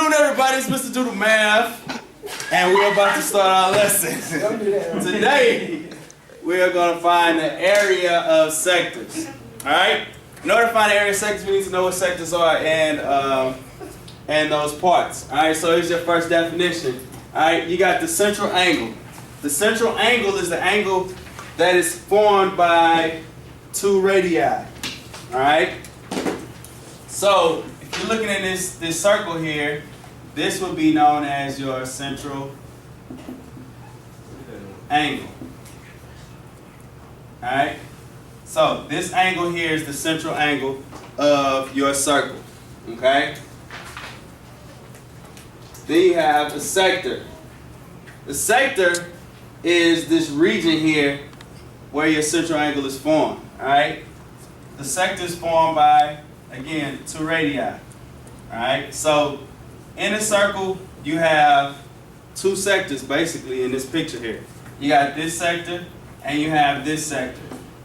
afternoon, everybody. It's MrDoTheMath, and we're about to start our lesson. Today, we are going to find the area of sectors. All right. In order to find the area of sectors, we need to know what sectors are and those parts. All right. So here's your first definition. All right. You got the central angle. The central angle is the angle that is formed by two radii. All right. So if you're looking at this circle here, this would be known as your central angle. All right. So this angle here is the central angle of your circle. Okay. Then you have a sector. The sector is this region here where your central angle is formed. All right. The sector is formed by, again, two radii. All right. So in a circle, you have two sectors basically in this picture here. You got this sector and you have this sector.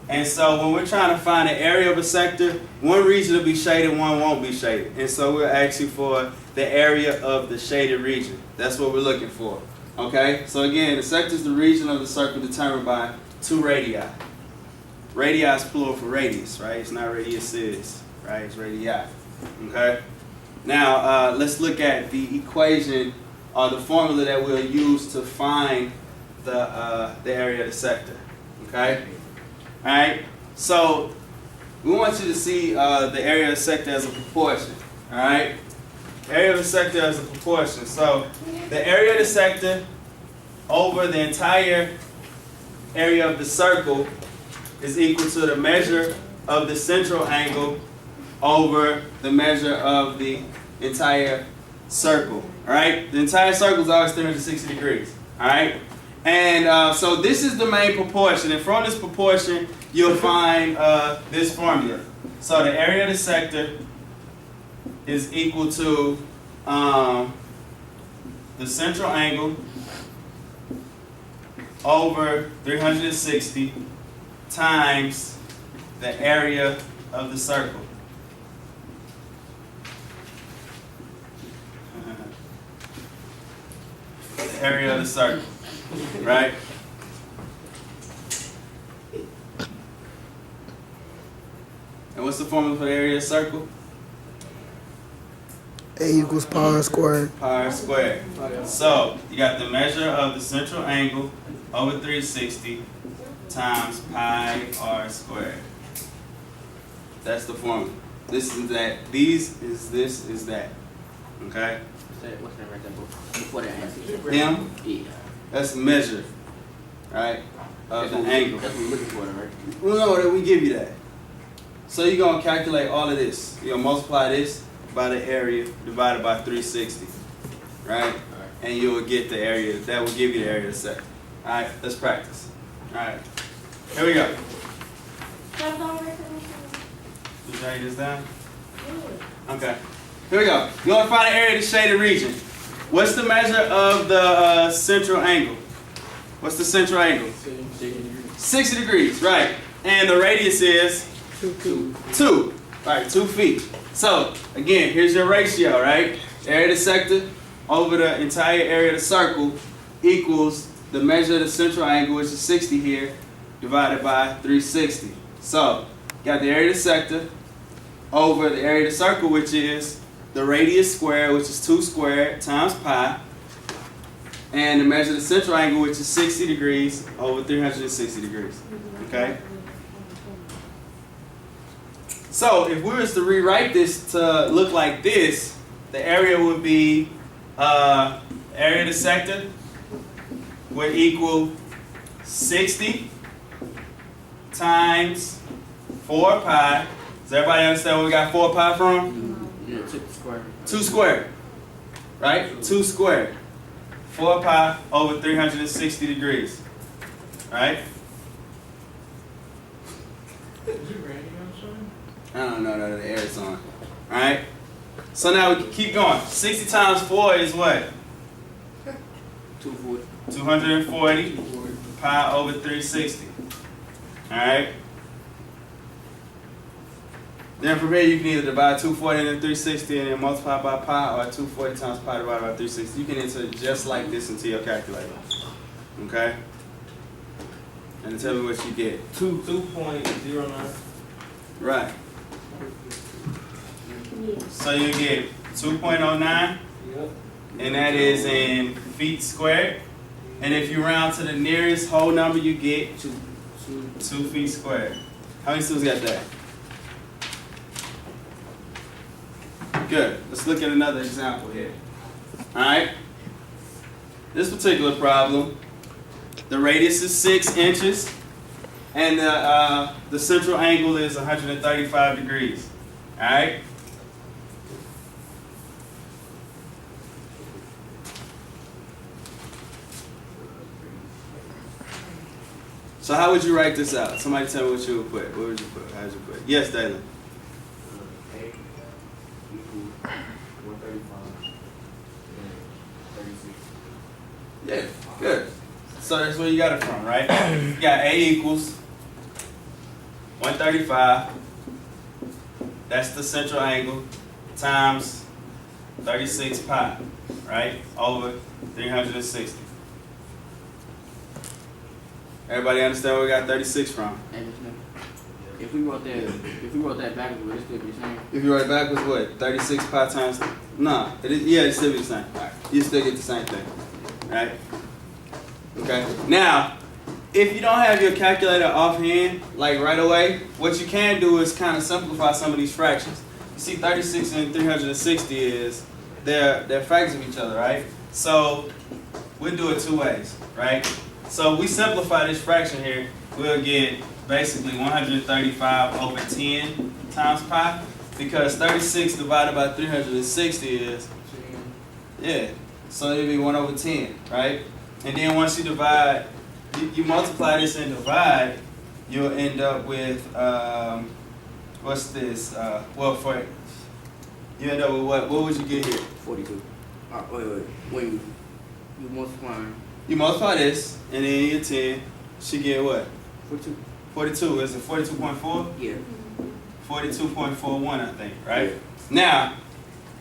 And so when we're trying to find the area of a sector, one region will be shaded, one won't be shaded. And so we'll ask you for the area of the shaded region. That's what we're looking for. Okay? So again, the sector is the region of the circle determined by two radii. Radii is plural for radius, right? It's not radiuses, right? It's radii. Okay? Now, let's look at the equation or the formula that we'll use to find the area of the sector. Okay? All right, so we want you to see the area of the sector as a proportion. All right, area of the sector as a proportion. So the area of the sector over the entire area of the circle is equal to the measure of the central angle over the measure of the entire circle. All right, the entire circle is always 360 degrees. All right. And so this is the main proportion, and from this proportion, you'll find this formula. So the area of the sector is equal to the central angle over 360 times the area of the circle. The area of the circle. Right? And what's the formula for the area of the circle? A equals pi squared. Pi squared. So you got the measure of the central angle over 360 times pi r squared. That's the formula. This is that. These is this is that. Okay? What's that right there before that answer? Him? Yeah. That's the measure, right, of the angle. That's what we're looking for, right? Well, no, we give you that. So you're going to calculate all of this. You're going to multiply this by the area divided by 360, right? And you'll get the area. That will give you the area of the sector. All right, let's practice. All right, here we go. Did you write this down? Okay. Here we go. You want to find the area of the shaded region. What's the measure of the central angle? What's the central angle? 60 degrees, right. And the radius is? 2. Right, 2 feet. So, again, here's your ratio, right? Area of the sector over the entire area of the circle equals the measure of the central angle, which is 60 here, divided by 360. So, got the area of the sector over the area of the circle, which is the radius squared, which is 2 squared times pi, and the measure of the central angle, which is 60 degrees over 360 degrees. Okay? So if we was to rewrite this to look like this, the area would be, area of the sector would equal 60 times 4 pi. Does everybody understand where we got 4 pi from? Yeah, 2 squared. 2 squared, right? 2 squared. 4 pi over 360 degrees, right? I don't know that the air is on. All right. So now we can keep going. 60 times 4 is what? 240. 240 pi over 360. All right. Then from here you can either divide 240 into 360 and then multiply by pi, or 240 times pi divided by 360. You can enter it just like this into your calculator. Okay? And tell me what you get. 2.09. Right. So you get 2.09, Yep. and that is in feet squared. And if you round to the nearest whole number, you get 2 feet squared. How many students got that? Good. Let's look at another example here. All right. This particular problem, the radius is 6 inches, and the central angle is 135 degrees. All right. So how would you write this out? Somebody tell me what you would put. What would you put? How would you put? Yes, Dalen. A equals 135 and 36. Yeah, good. So that's where you got it from, right? You got A equals 135. That's the central angle times 36 pi, right? Over 360. Everybody understand where we got 36 from? If we wrote that backwards, would it still be the same? If you write it backwards, what? 36 pi times? Nah, it still be the same. You still get the same thing, right? Okay. Now, if you don't have your calculator offhand, like right away, what you can do is kind of simplify some of these fractions. You see, 36 and 360 is they're fractions of each other, right? So we'll do it 2 ways, right? So we simplify this fraction here, we'll get basically 135 over 10 times pi, because 36 divided by 360 is, yeah, so it'll be 1 over 10, right? And then once you divide, you multiply this and divide, you'll end up with, what's this? You end up with what? What would you get here? 42. Wait. When you multiply. You multiply this, and then you get 10, she get what? 42. 42, is it 42.4? Yeah. 42.41, I think, right? Now,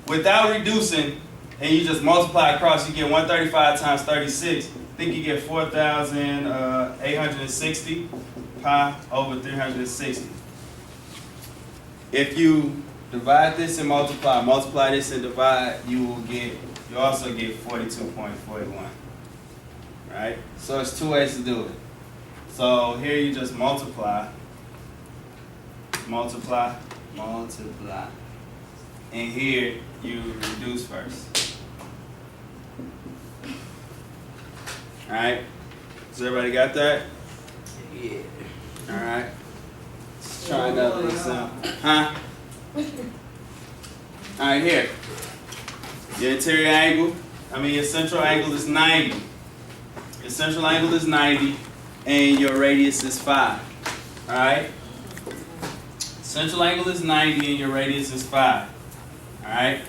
without reducing, and you just multiply across, you get 135 times 36. I think you get 4,860 pi over 360. If you divide this and multiply this and divide, you also get 42.41. Right? So it's 2 ways to do it. So here you just multiply. And here you reduce first. Alright? Does everybody got that? Yeah. Alright. Let's try another example. Huh? Alright, here. Your central angle is 90. Your central angle is 90, and your radius is 5. Alright? Central angle is 90, and your radius is 5. Alright?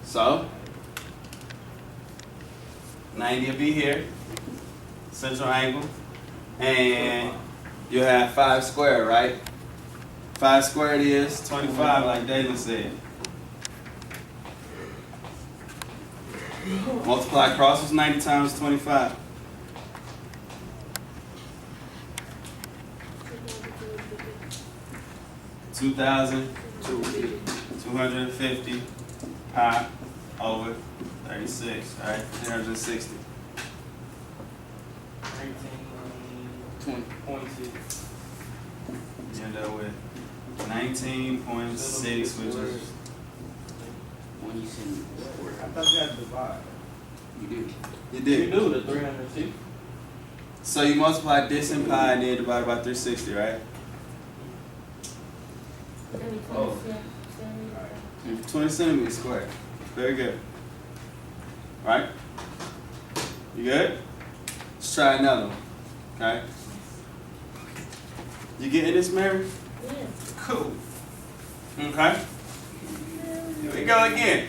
So, 90 will be here, central angle, and you have 5 squared, right? 5 squared is 25, like David said. Multiply across is 90 times 25. $2,250 pi over 36, right? 360. 19.6. You end up with 19.6, which is, When you send me the square. I thought you had to divide. You do. you You did. do the 360. So you multiply this and pi and then divide by 360, right? Oh. 20 centimeters squared. Very good. Right? You good? Let's try another one. Okay? You getting this, Mary? Yeah. Cool. Okay? Here we go again.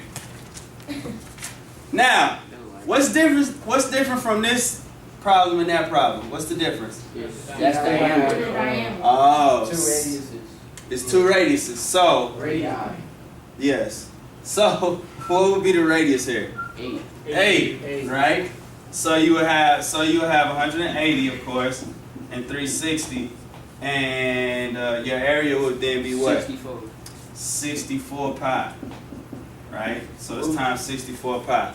Now, what's different from this problem and that problem? What's the difference? That's diameter. Diameter. Oh, Two radiuses. it's two radiuses. So, Radii. yes. So, what would be the radius here? 8. 8, right? So you would have 180, of course, and 360, and your area would then be what? 64. 64 pi, right? So it's times 64 pi.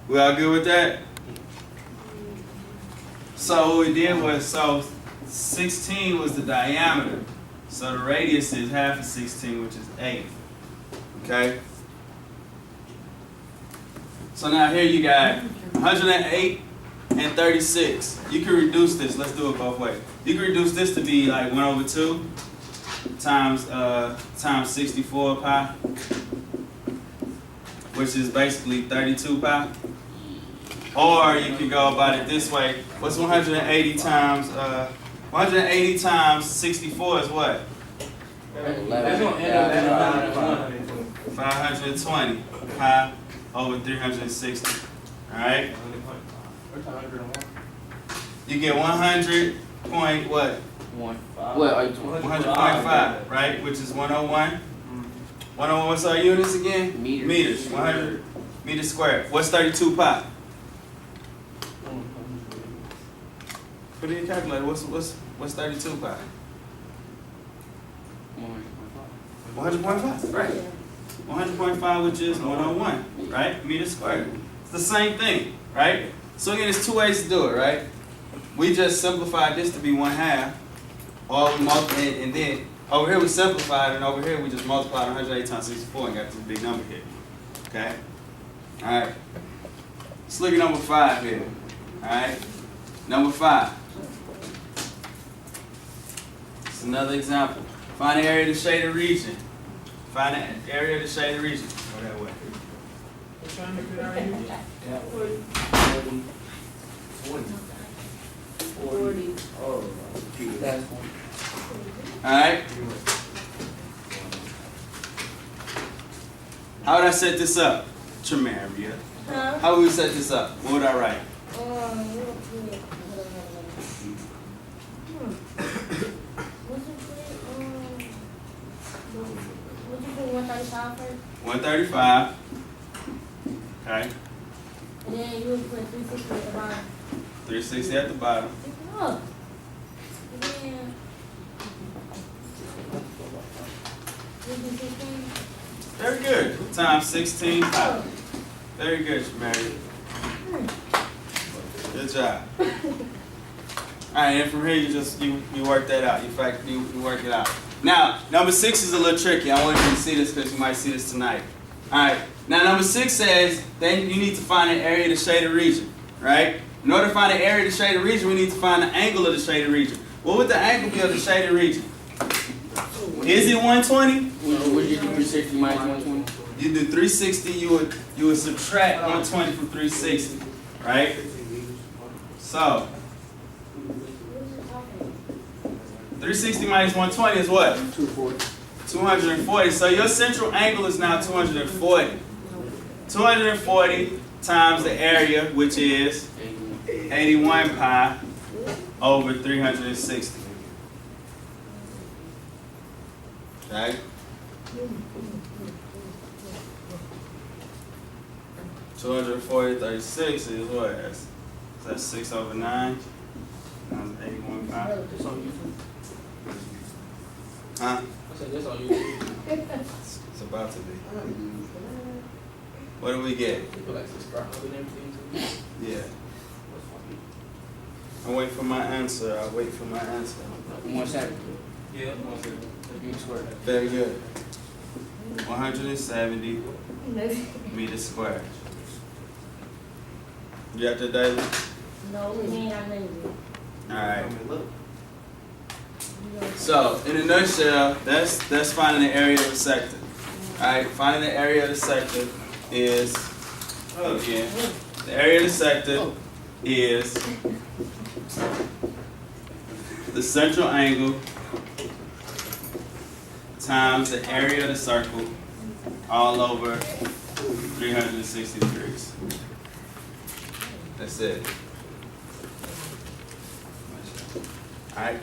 We all good with that? So what we did was, 16 was the diameter. So the radius is half of 16, which is 8. Okay? So now here you got 108 and 36. You can reduce this. Let's do it both ways. You can reduce this to be like 1/2 times 64 pi, which is basically 32 pi. Or you can go about it this way. What's 180 times 64 is what? That's gonna end up at 520 pi over 360. Alright? You get 100 point what? 1. What are you talking 100.5, right? Which is 101. 101, what's our units again? Meters. Meters. 100 meters squared. What's 32 pi? Put in your calculator. What's 32 pi? 100.5. Right. 100.5, which is 101, right? Meters squared. It's the same thing, right? So again, there's two ways to do it, right? We just simplified this to be 1/2, or we multiplied, and then over here we simplified, and over here we just multiplied 108 times 64 and got this big number here. Okay? All right. Let's look at number 5 here. All right. Number 5. It's another example. Find the area of the shaded region. Find the area of the shaded region. Go that way. What trying to figure out here? Yeah. 40. Oh, that's one. Alright? How would I set this up? Tremaria. Huh? How would we set this up? What would I write? Would you put 135 first? 135. Okay. And then you would put 360 at the bottom. 360 at the bottom. Oh. And then would you 16? Very good. Times 16 pi. Very good, Tremaria. Good job. Alright, and from here you work that out. You work it out. Now, number 6 is a little tricky. I want you to see this because you might see this tonight. Alright, now number 6 says then you need to find the area of the shaded region, right? In order to find the area of the shaded region, we need to find the angle of the shaded region. What would the angle be of the shaded region? Is it 120? Would you do 360 minus 120? You do 360, you would subtract 120 from 360, right? So 360 minus 120 is what? 240. 240. So your central angle is now 240. 240 times the area, which is 81 pi over 360. Okay? $240 36 is what? That's 6 over 9. Times 81 pi. This on YouTube. Huh? I said this on YouTube. It's about to be. What do we get? People like subscribe and everything too. Yeah. I wait for my answer. I wait for my answer. 170. Yeah. Meters squared. Very good. 170 meters squared. You got that, David? No, we ain't got none of it. Alright. So, in a nutshell, that's finding the area of the sector. Alright, finding the area of the sector is, again, the area of the sector is the central angle times the area of the circle all over 360 degrees. That's it. Alright?